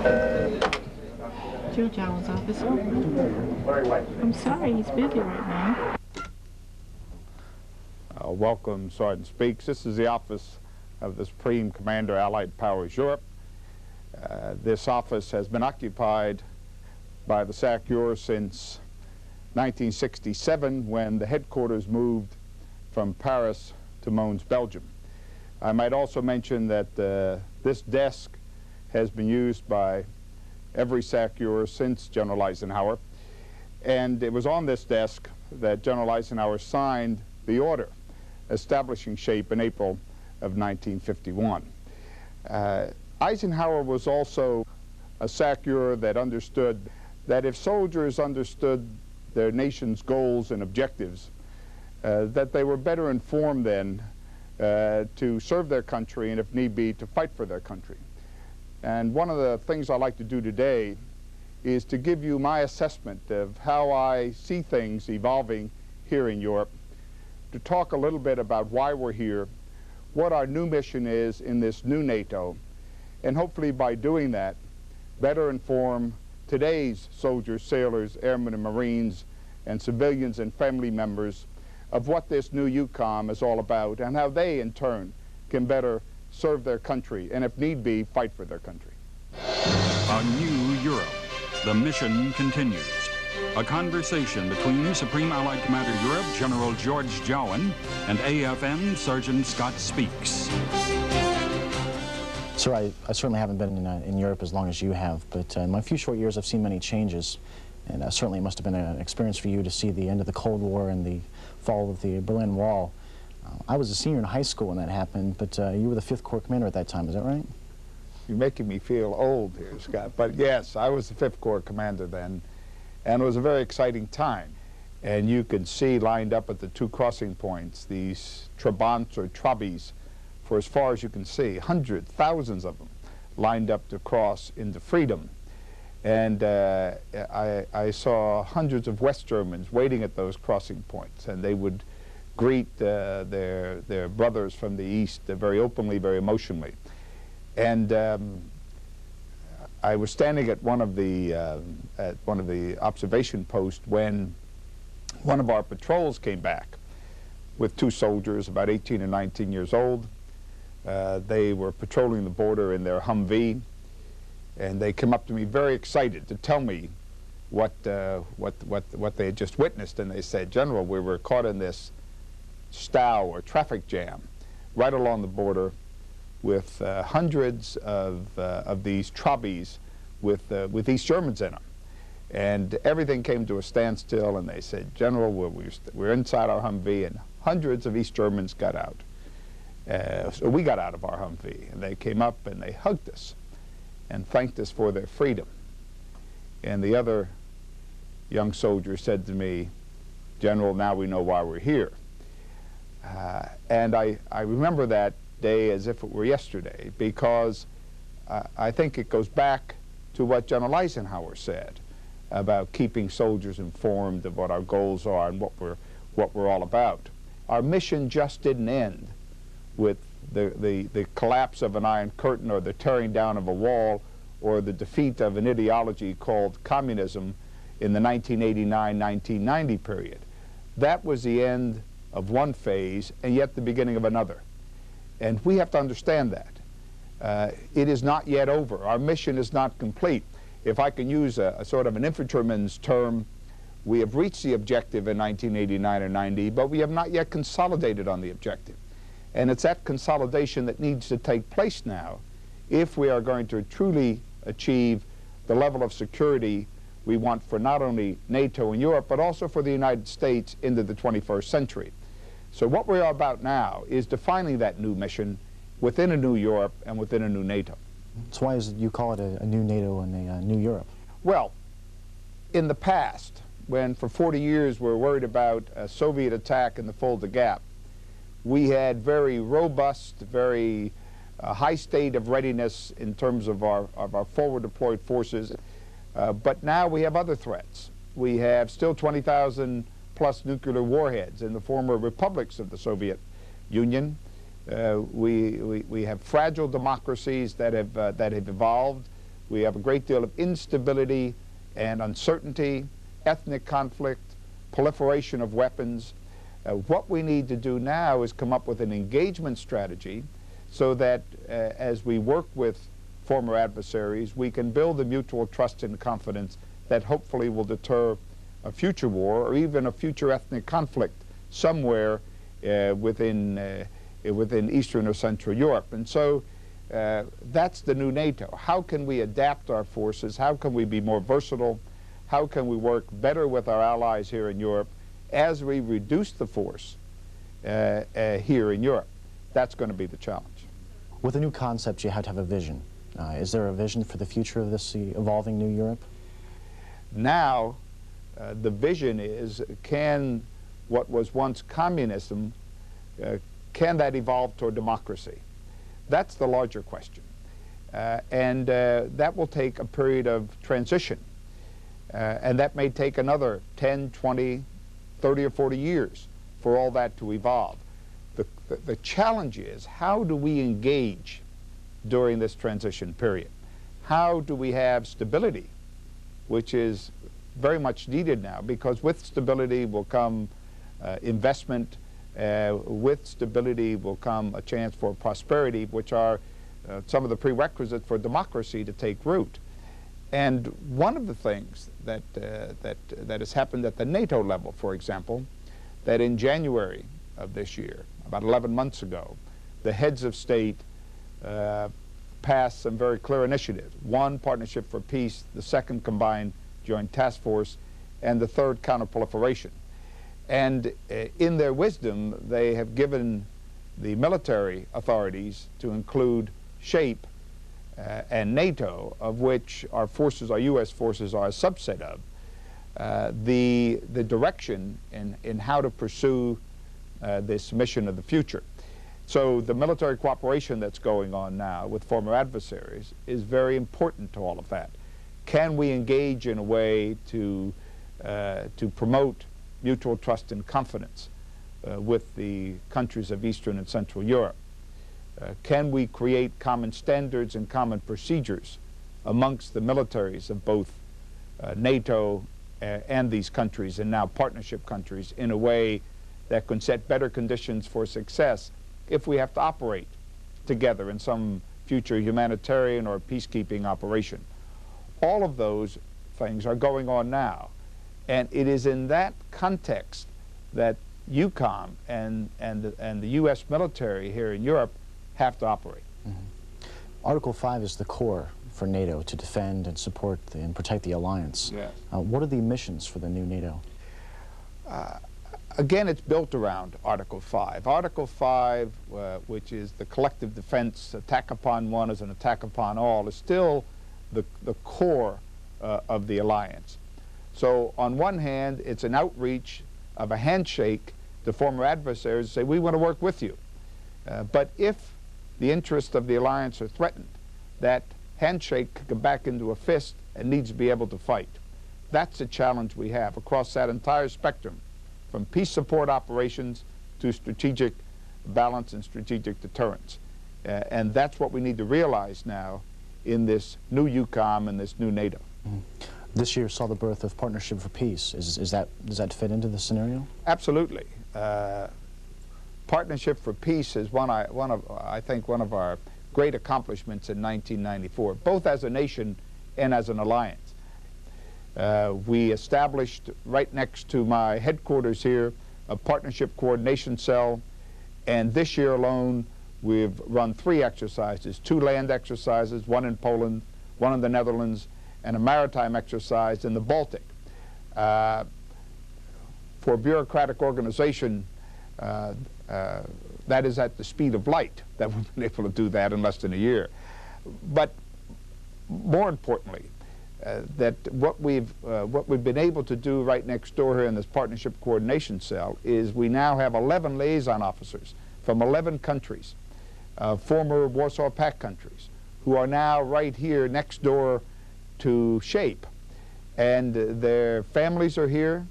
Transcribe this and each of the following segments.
Joe Joulwan's office open. I'm sorry, he's busy right now. Welcome, Sergeant Speaks. This is the office of the Supreme Commander, Allied Powers Europe. This office has been occupied by the SACEUR since 1967, when the headquarters moved from Paris to Mons, Belgium. I might also mention that this desk has been used by every SACEUR since General Eisenhower, and it was on this desk that General Eisenhower signed the order establishing SHAPE in April of 1951. Eisenhower was also a SACEUR that understood that if soldiers understood their nation's goals and objectives, that they were better informed then to serve their country and, if need be, to fight for their country. And one of the things I'd like to do today is to give you my assessment of how I see things evolving here in Europe, to talk a little bit about why we're here, what our new mission is in this new NATO, and hopefully by doing that, better inform today's soldiers, sailors, airmen and Marines, and civilians and family members of what this new EUCOM is all about and how they, in turn, can better serve their country and, if need be, fight for their country. A new Europe. The mission continues. A conversation between Supreme Allied Commander Europe, General George Joulwan, and AFN Sergeant Scott Speaks. Sir, I certainly haven't been in Europe as long as you have, but in my few short years I've seen many changes, and certainly it must have been an experience for you to see the end of the Cold War and the fall of the Berlin Wall. I was a senior in high school when that happened, but you were the 5th Corps commander at that time, is that right? You're making me feel old here, Scott, but yes, I was the 5th Corps commander then, and it was a very exciting time. And you could see lined up at the 2 crossing points these Trabants or Trabis, for as far as you can see, hundreds, thousands of them lined up to cross into freedom. And I saw hundreds of West Germans waiting at those crossing points, and they would greet their brothers from the East very openly, very emotionally. And I was standing at one of the observation posts when one of our patrols came back with 2 soldiers, about 18 or 19 years old. They were patrolling the border in their Humvee, and they came up to me very excited to tell me what they had just witnessed. And they said, "General, we were caught in this stow or traffic jam right along the border with hundreds of these Trabis with East Germans in them. And everything came to a standstill, and they said, General, we're inside our Humvee, and hundreds of East Germans got out. So we got out of our Humvee, and they came up and they hugged us and thanked us for their freedom." And the other young soldier said to me, "General, now we know why we're here." And I remember that day as if it were yesterday, because I think it goes back to what General Eisenhower said about keeping soldiers informed of what our goals are and what we're all about. Our mission just didn't end with the collapse of an Iron Curtain or the tearing down of a wall or the defeat of an ideology called communism in the 1989-1990 period. That was the end of one phase and yet the beginning of another. And we have to understand that. It is not yet over. Our mission is not complete. If I can use a sort of an infantryman's term, we have reached the objective in 1989 or 90, but we have not yet consolidated on the objective. And it's that consolidation that needs to take place now if we are going to truly achieve the level of security we want for not only NATO and Europe, but also for the United States into the 21st century. So what we are about now is defining that new mission within a new Europe and within a new NATO. So why is it you call it a new NATO and a new Europe? Well, in the past, when for 40 years we were worried about a Soviet attack in the Fulda Gap, we had very robust, very high state of readiness in terms of our forward deployed forces. But now we have other threats. We have still 20,000 plus nuclear warheads in the former republics of the Soviet Union. We have fragile democracies that have evolved We have a great deal of instability and uncertainty, ethnic conflict, proliferation of weapons. What we need to do now is come up with an engagement strategy so that as we work with former adversaries, we can build the mutual trust and confidence that hopefully will deter a future war or even a future ethnic conflict somewhere within Eastern or Central Europe. And so that's the new NATO. How can we adapt our forces? How can we be more versatile? How can we work better with our allies here in Europe as we reduce the force here in Europe? That's going to be the challenge. With a new concept, you have to have a vision. Is there a vision for the future of this evolving new Europe? Now, the vision is, can what was once communism, can that evolve toward democracy? That's the larger question. And that will take a period of transition. And that may take another 10, 20, 30 or 40 years for all that to evolve. The challenge is, how do we engage during this transition period? How do we have stability, which is very much needed now, because with stability will come investment, with stability will come a chance for prosperity, which are some of the prerequisites for democracy to take root. And one of the things that has happened at the NATO level, for example, that in January of this year, about 11 months ago, the heads of state passed some very clear initiatives. One, Partnership for Peace; the second, Combined Joint Task Force; and the third, Counterproliferation. And in their wisdom, they have given the military authorities to include SHAPE and NATO, of which our forces, our U.S. forces, are a subset of, the direction in how to pursue this mission of the future. So the military cooperation that's going on now with former adversaries is very important to all of that. Can we engage in a way to promote mutual trust and confidence with the countries of Eastern and Central Europe? Can we create common standards and common procedures amongst the militaries of both NATO and these countries, and now partnership countries, in a way that can set better conditions for success if we have to operate together in some future humanitarian or peacekeeping operation? All of those things are going on now. And it is in that context that EUCOM and the U.S. military here in Europe have to operate. Mm-hmm. Article 5 is the core for NATO to defend and support and protect the alliance. Yes. What are the missions for the new NATO? Again, it's built around Article 5. Article 5, which is the collective defense, attack upon one is an attack upon all, is still the core of the alliance. So on one hand, it's an outreach of a handshake to former adversaries to say, we want to work with you. But if the interests of the alliance are threatened, that handshake can go back into a fist and needs to be able to fight. That's the challenge we have across that entire spectrum, from peace support operations to strategic balance and strategic deterrence. And that's what we need to realize now in this new EUCOM and this new NATO. Mm-hmm. This year saw the birth of Partnership for Peace. Does that fit into the scenario? Absolutely. Partnership for Peace is I think one of our great accomplishments in 1994, both as a nation and as an alliance. We established, right next to my headquarters here, a partnership coordination cell, and this year alone we've run 3 exercises, 2 land exercises, 1 in Poland, 1 in the Netherlands, and a maritime exercise in the Baltic. For a bureaucratic organization, that is at the speed of light that we've been able to do that in less than a year. But more importantly, that what we've been able to do right next door here in this partnership coordination cell is we now have 11 liaison officers from 11 countries, former Warsaw Pact countries, who are now right here next door to SHAPE. And their families are here.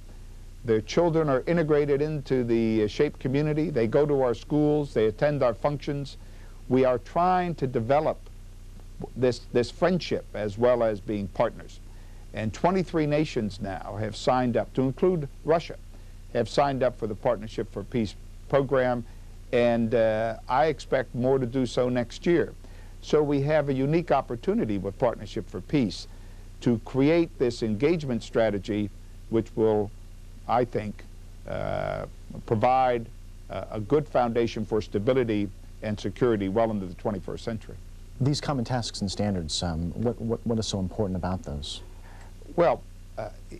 Their children are integrated into the SHAPE community. They go to our schools. They attend our functions. We are trying to develop this friendship as well as being partners. And 23 nations now have signed up, to include Russia, have signed up for the Partnership for Peace program, and I expect more to do so next year. So we have a unique opportunity with Partnership for Peace to create this engagement strategy which will, I think, provide a good foundation for stability and security well into the 21st century. These common tasks and standards, what is so important about those? Well,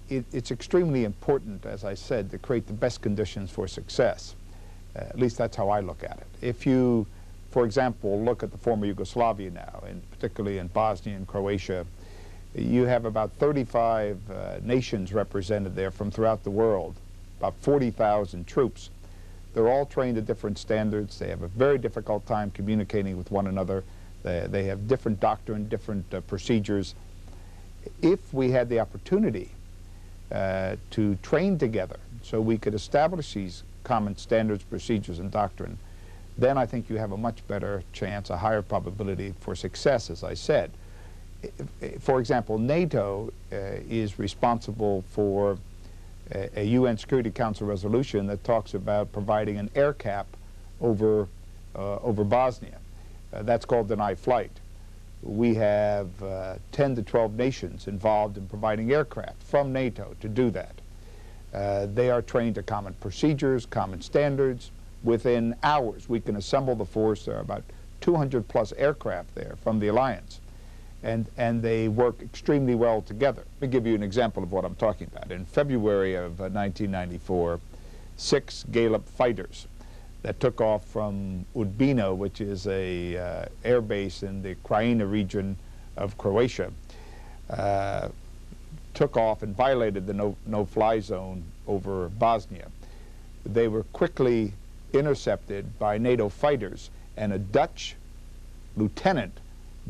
it's extremely important, as I said, to create the best conditions for success. At least that's how I look at it. If you, for example, look at the former Yugoslavia now, and particularly in Bosnia and Croatia, you have about 35 nations represented there from throughout the world, about 40,000 troops. They're all trained at different standards. They have a very difficult time communicating with one another. They have different doctrine, different procedures. If we had the opportunity to train together so we could establish these common standards, procedures, and doctrine, then I think you have a much better chance, a higher probability for success, as I said. For example, NATO is responsible for a UN Security Council resolution that talks about providing an air cap over Bosnia. That's called deny flight. We have 10 to 12 nations involved in providing aircraft from NATO to do that. They are trained to common procedures, common standards. Within hours, we can assemble the force. There are about 200 plus aircraft there from the alliance. And they work extremely well together. Let me give you an example of what I'm talking about. In February of 1994, 6 Gallup fighters that took off from Udbina, which is a air base in the Krajina region of Croatia, took off and violated the no-fly zone over Bosnia. They were quickly intercepted by NATO fighters, and a Dutch lieutenant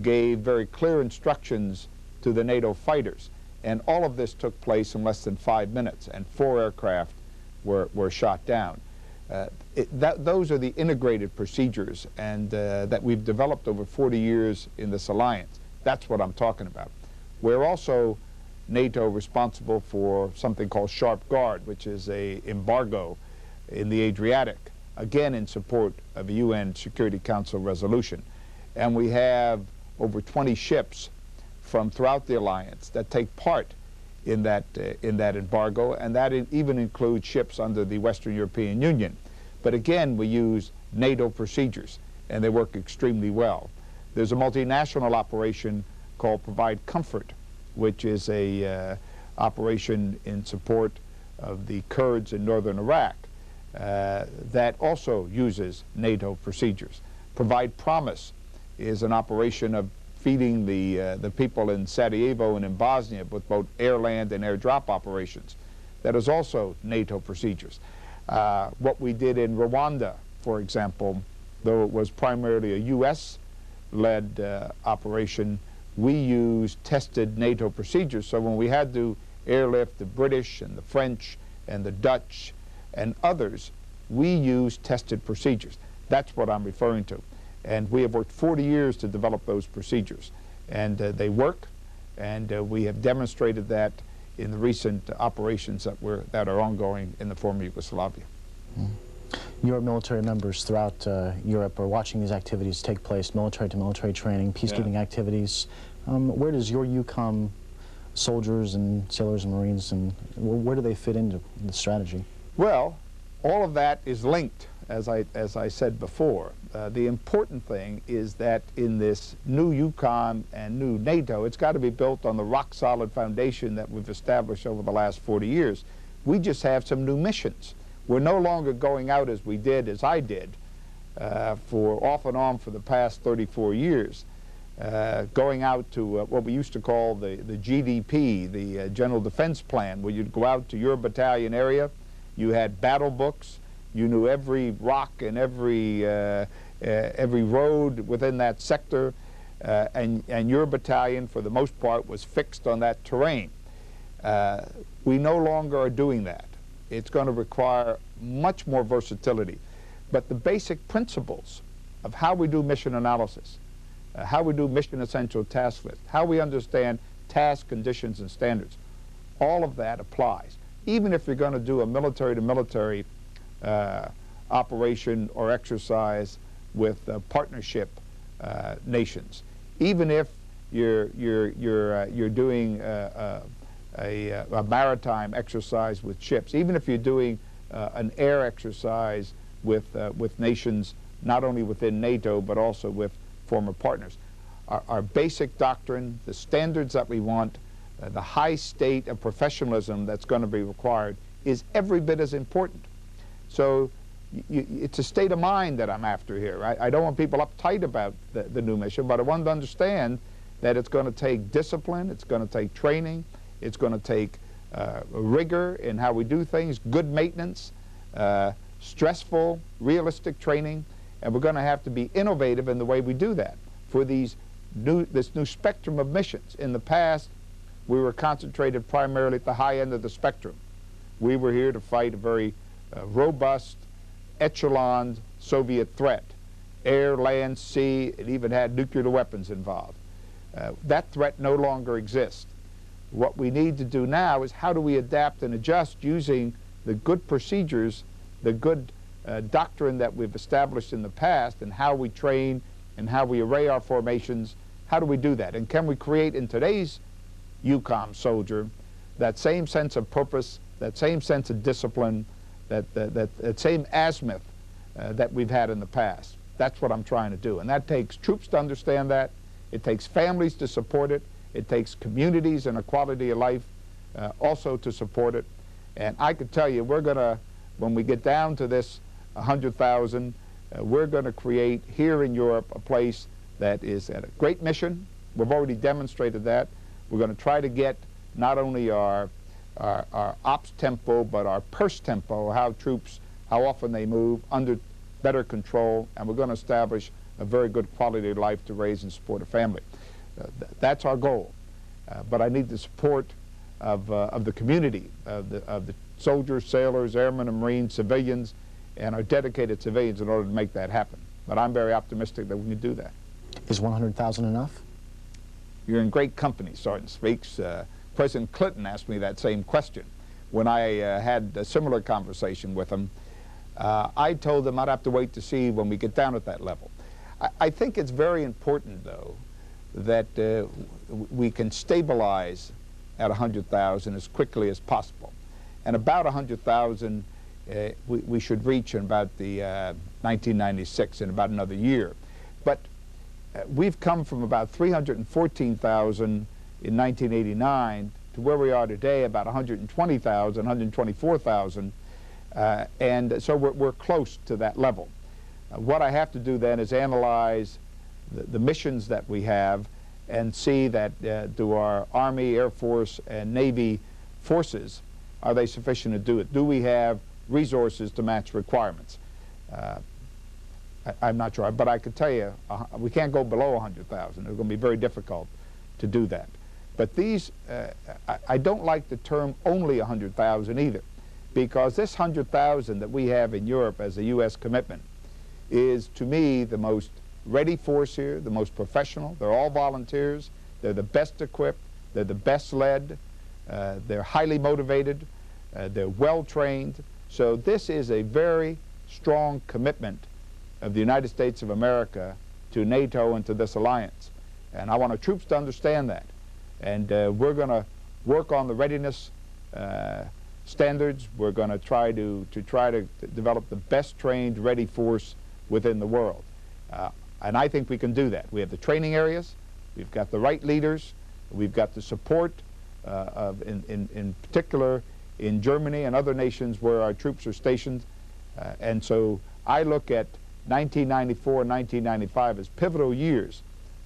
gave very clear instructions to the NATO fighters. And all of this took place in less than 5 minutes, and 4 aircraft were shot down. Those are the integrated procedures and that we've developed over 40 years in this alliance. That's what I'm talking about. We're also, NATO, responsible for something called Sharp Guard, which is an embargo in the Adriatic, again in support of a UN Security Council resolution. And we have over 20 ships from throughout the alliance that take part in that embargo, and that even includes ships under the Western European Union. But again, we use NATO procedures, and they work extremely well. There's a multinational operation called Provide Comfort, which is a operation in support of the Kurds in northern Iraq that also uses NATO procedures. Provide Promise is an operation of feeding the people in Sarajevo and in Bosnia with both air, land, and air drop operations. That is also NATO procedures. What we did in Rwanda, for example, though it was primarily a U.S.-led operation, we used tested NATO procedures. So when we had to airlift the British and the French and the Dutch and others, we used tested procedures. That's what I'm referring to. And we have worked 40 years to develop those procedures. And they work, and we have demonstrated that in the recent operations that are ongoing in the former Yugoslavia. Your military members throughout Europe are watching these activities take place, military-to-military training, peacekeeping activities. Where does your EUCOM soldiers and sailors and Marines, and where do they fit into the strategy? Well, all of that is linked, as I said before. The important thing is that in this new EUCOM and new NATO, it's got to be built on the rock-solid foundation that we've established over the last 40 years. We just have some new missions. We're no longer going out as I did, for off and on for the past 34 years, going out to what we used to call the GDP, the General Defense Plan, where you'd go out to your battalion area, you had battle books, you knew every rock and every road within that sector, and your battalion, for the most part, was fixed on that terrain. We no longer are doing that. It's going to require much more versatility. But the basic principles of how we do mission analysis, how we do mission essential task list, how we understand task conditions and standards. All of that applies. Even if you're going to do a military-to-military operation or exercise with partnership nations, even if you're doing a maritime exercise with ships, even if you're doing an air exercise with nations not only within NATO but also with former partners. Our basic doctrine, the standards that we want, the high state of professionalism that's going to be required is every bit as important. So it's a state of mind that I'm after here. I don't want people uptight about the new mission, but I want them to understand that it's going to take discipline, it's going to take training, it's going to take rigor in how we do things, good maintenance, stressful, realistic training, and we're going to have to be innovative in the way we do that for this new spectrum of missions. In the past, we were concentrated primarily at the high end of the spectrum. We were here to fight a very robust, echelon Soviet threat. Air, land, sea, it even had nuclear weapons involved. That threat no longer exists. What we need to do now is how do we adapt and adjust using the good procedures, the good doctrine that we've established in the past, and how we train and how we array our formations. How do we do that? And can we create in today's EUCOM soldier that same sense of purpose, that same sense of discipline, that same azimuth that we've had in the past? That's what I'm trying to do. And that takes troops to understand that. It takes families to support it. It takes communities and a quality of life also to support it. And I could tell you, we're going to, when we get down to this 100,000, we're going to create here in Europe a place that is at a great mission. We've already demonstrated that. We're going to try to get not only our ops tempo, but our purse tempo, how troops, how often they move, under better control, and we're going to establish a very good quality of life to raise and support a family. That's our goal. But I need the support of the community, of the soldiers, sailors, airmen and Marines, civilians, and our dedicated civilians in order to make that happen. But I'm very optimistic that we can do that. Is 100,000 enough? You're in great company, Sergeant Speaks. President Clinton asked me that same question when I had a similar conversation with him. I told him I'd have to wait to see when we get down at that level. I think it's very important, though, that we can stabilize at 100,000 as quickly as possible. And about 100,000 we should reach in about the 1996, in about another year. But we've come from about 314,000 in 1989 to where we are today, about 120,000, 124,000, and so we're close to that level. What I have to do then is analyze the missions that we have and see that do our Army, Air Force, and Navy forces, are they sufficient to do it? Do we have resources to match requirements? I'm not sure, but I could tell you we can't go below 100,000. It's going to be very difficult to do that. But these, I don't like the term only 100,000 either, because this 100,000 that we have in Europe as a U.S. commitment is, to me, the most ready force here, the most professional. They're all volunteers. They're the best equipped. They're the best led. They're highly motivated. They're well trained. So this is a very strong commitment of the United States of America to NATO and to this alliance. And I want our troops to understand that. And we're going to work on the readiness standards. We're going to try to develop the best trained, ready force within the world. And I think we can do that. We have the training areas. We've got the right leaders. We've got the support in particular in Germany and other nations where our troops are stationed. And so I look at 1994 and 1995 as pivotal years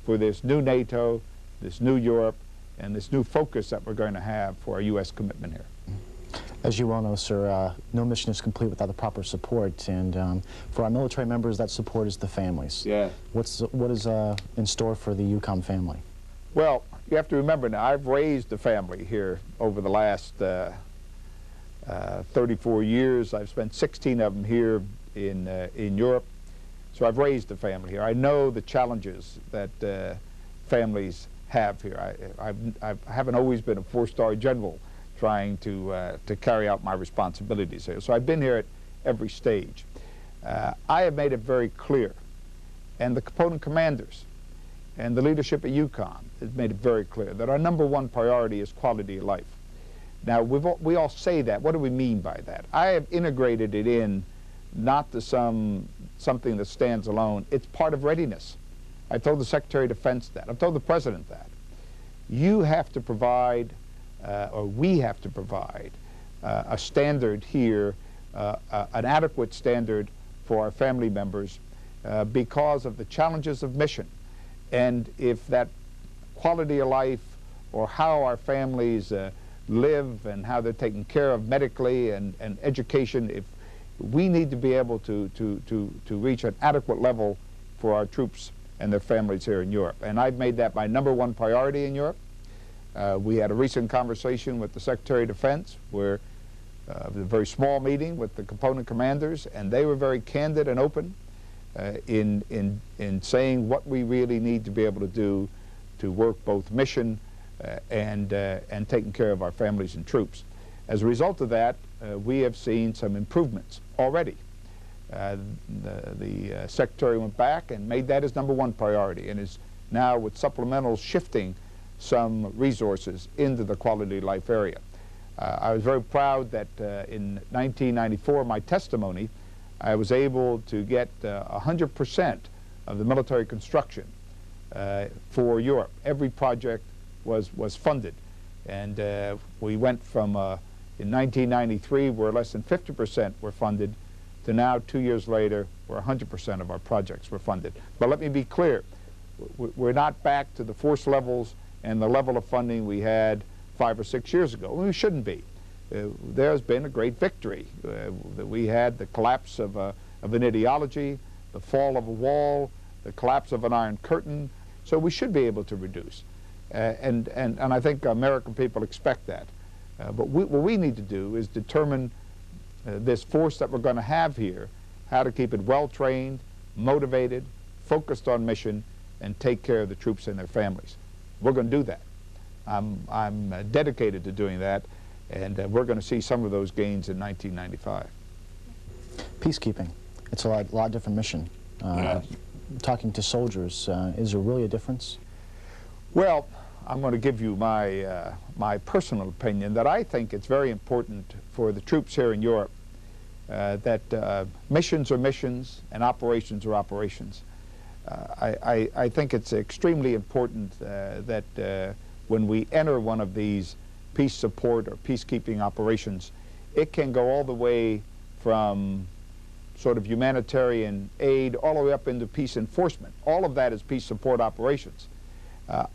for this new NATO, this new Europe, and this new focus that we're going to have for our U.S. commitment here. As you well know, sir, no mission is complete without the proper support, and for our military members, that support is the families. Yeah. What is in store for the EUCOM family? Well, you have to remember now, I've raised a family here over the last 34 years. I've spent 16 of them here in Europe. So I've raised a family here. I know the challenges that families have here. I haven't always been a four-star general trying to carry out my responsibilities here. So I've been here at every stage. I have made it very clear, and the component commanders and the leadership at EUCOM has made it very clear that our #1 priority is quality of life. Now, we all say that. What do we mean by that? I have integrated it in not to something that stands alone. It's part of readiness. I told the Secretary of Defense that. I've told the President that. You have to provide, or we have to provide, a standard here, an adequate standard for our family members because of the challenges of mission. And if that quality of life or how our families live and how they're taken care of medically and education, if we need to be able to reach an adequate level for our troops and their families here in Europe. And I've made that my #1 priority in Europe. We had a recent conversation with the Secretary of Defense where it was a very small meeting with the component commanders, and they were very candid and open in saying what we really need to be able to do to work both mission and taking care of our families and troops. As a result of that, we have seen some improvements already. The Secretary went back and made that his #1 priority and is now with supplementals shifting some resources into the quality of life area. I was very proud that in 1994, my testimony, I was able to get 100% of the military construction for Europe. Every project was funded. And we went from, in 1993, where less than 50% were funded, to now, 2 years later, where 100% of our projects were funded. But let me be clear, we're not back to the force levels and the level of funding we had 5 or 6 years ago. We shouldn't be. There has been a great victory. That we had the collapse of an ideology, the fall of a wall, the collapse of an Iron Curtain. So we should be able to reduce. And I think American people expect that. But what we need to do is determine this force that we're going to have here, how to keep it well-trained, motivated, focused on mission, and take care of the troops and their families. We're going to do that. I'm dedicated to doing that, and we're going to see some of those gains in 1995. Peacekeeping. It's a lot different mission. Talking to soldiers, is there really a difference? Well, I'm going to give you my, my personal opinion that I think it's very important for the troops here in Europe that missions are missions and operations are operations. I think it's extremely important that when we enter one of these peace support or peacekeeping operations, it can go all the way from sort of humanitarian aid all the way up into peace enforcement. All of that is peace support operations.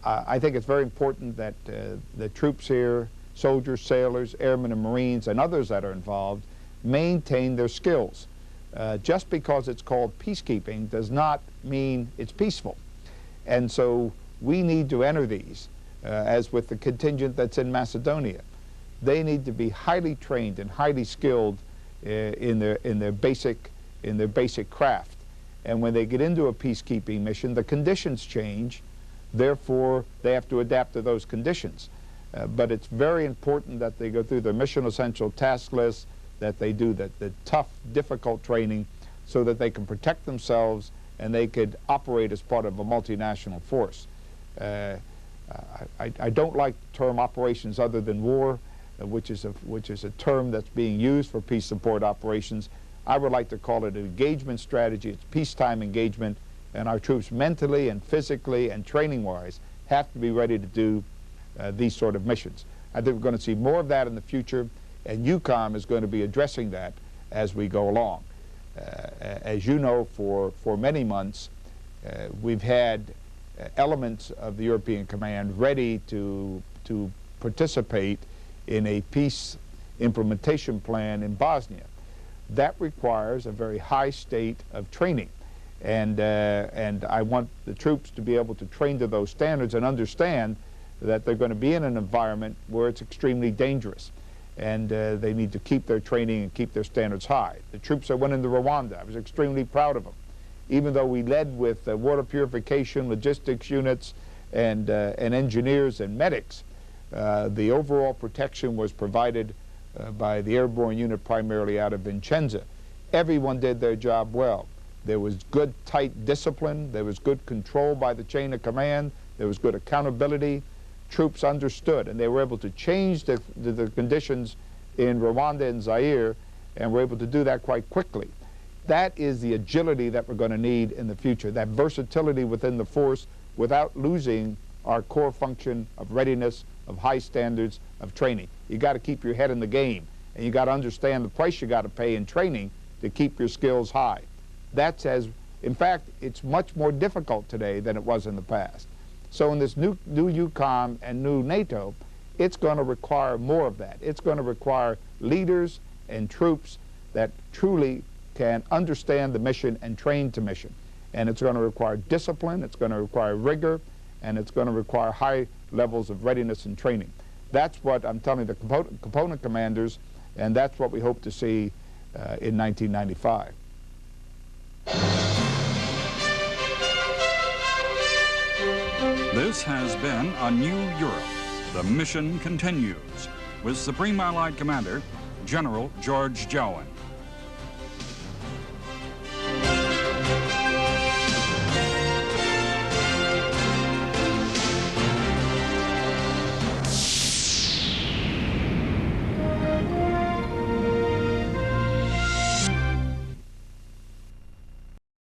I think it's very important that the troops here, soldiers, sailors, airmen and Marines and others that are involved maintain their skills. Just because it's called peacekeeping does not mean it's peaceful. And so we need to enter these, as with the contingent that's in Macedonia. They need to be highly trained and highly skilled in their basic craft. And when they get into a peacekeeping mission, the conditions change. Therefore, they have to adapt to those conditions. But it's very important that they go through their mission essential task list, that they do the tough, difficult training so that they can protect themselves and they could operate as part of a multinational force. I don't like the term operations other than war, which is a term that's being used for peace support operations. I would like to call it an engagement strategy. It's peacetime engagement, and our troops mentally and physically and training-wise have to be ready to do these sort of missions. I think we're going to see more of that in the future, and EUCOM is going to be addressing that as we go along. As you know, for many months, we've had elements of the European Command ready to participate in a peace implementation plan in Bosnia. That requires a very high state of training. And I want the troops to be able to train to those standards and understand that they're going to be in an environment where it's extremely dangerous. And they need to keep their training and keep their standards high. The troops that went into Rwanda, I was extremely proud of them. even though we led with water purification, logistics units, and engineers and medics, the overall protection was provided by the airborne unit primarily out of Vincenza. Everyone did their job well. There was good, tight discipline. There was good control by the chain of command. There was good accountability. Troops understood, and they were able to change the conditions in Rwanda and Zaire, and were able to do that quite quickly. That is the agility that we're going to need in the future, that versatility within the force without losing our core function of readiness, of high standards, of training. You got to keep your head in the game, and you got to understand the price you got to pay in training to keep your skills high. That's in fact, it's much more difficult today than it was in the past. So in this new EUCOM and new NATO, it's going to require more of that. It's going to require leaders and troops that truly can understand the mission and train to mission. And it's going to require discipline, it's going to require rigor, and it's going to require high levels of readiness and training. That's what I'm telling the component commanders, and that's what we hope to see in 1995. This has been A New Europe. The mission continues with Supreme Allied Commander General George Joulwan.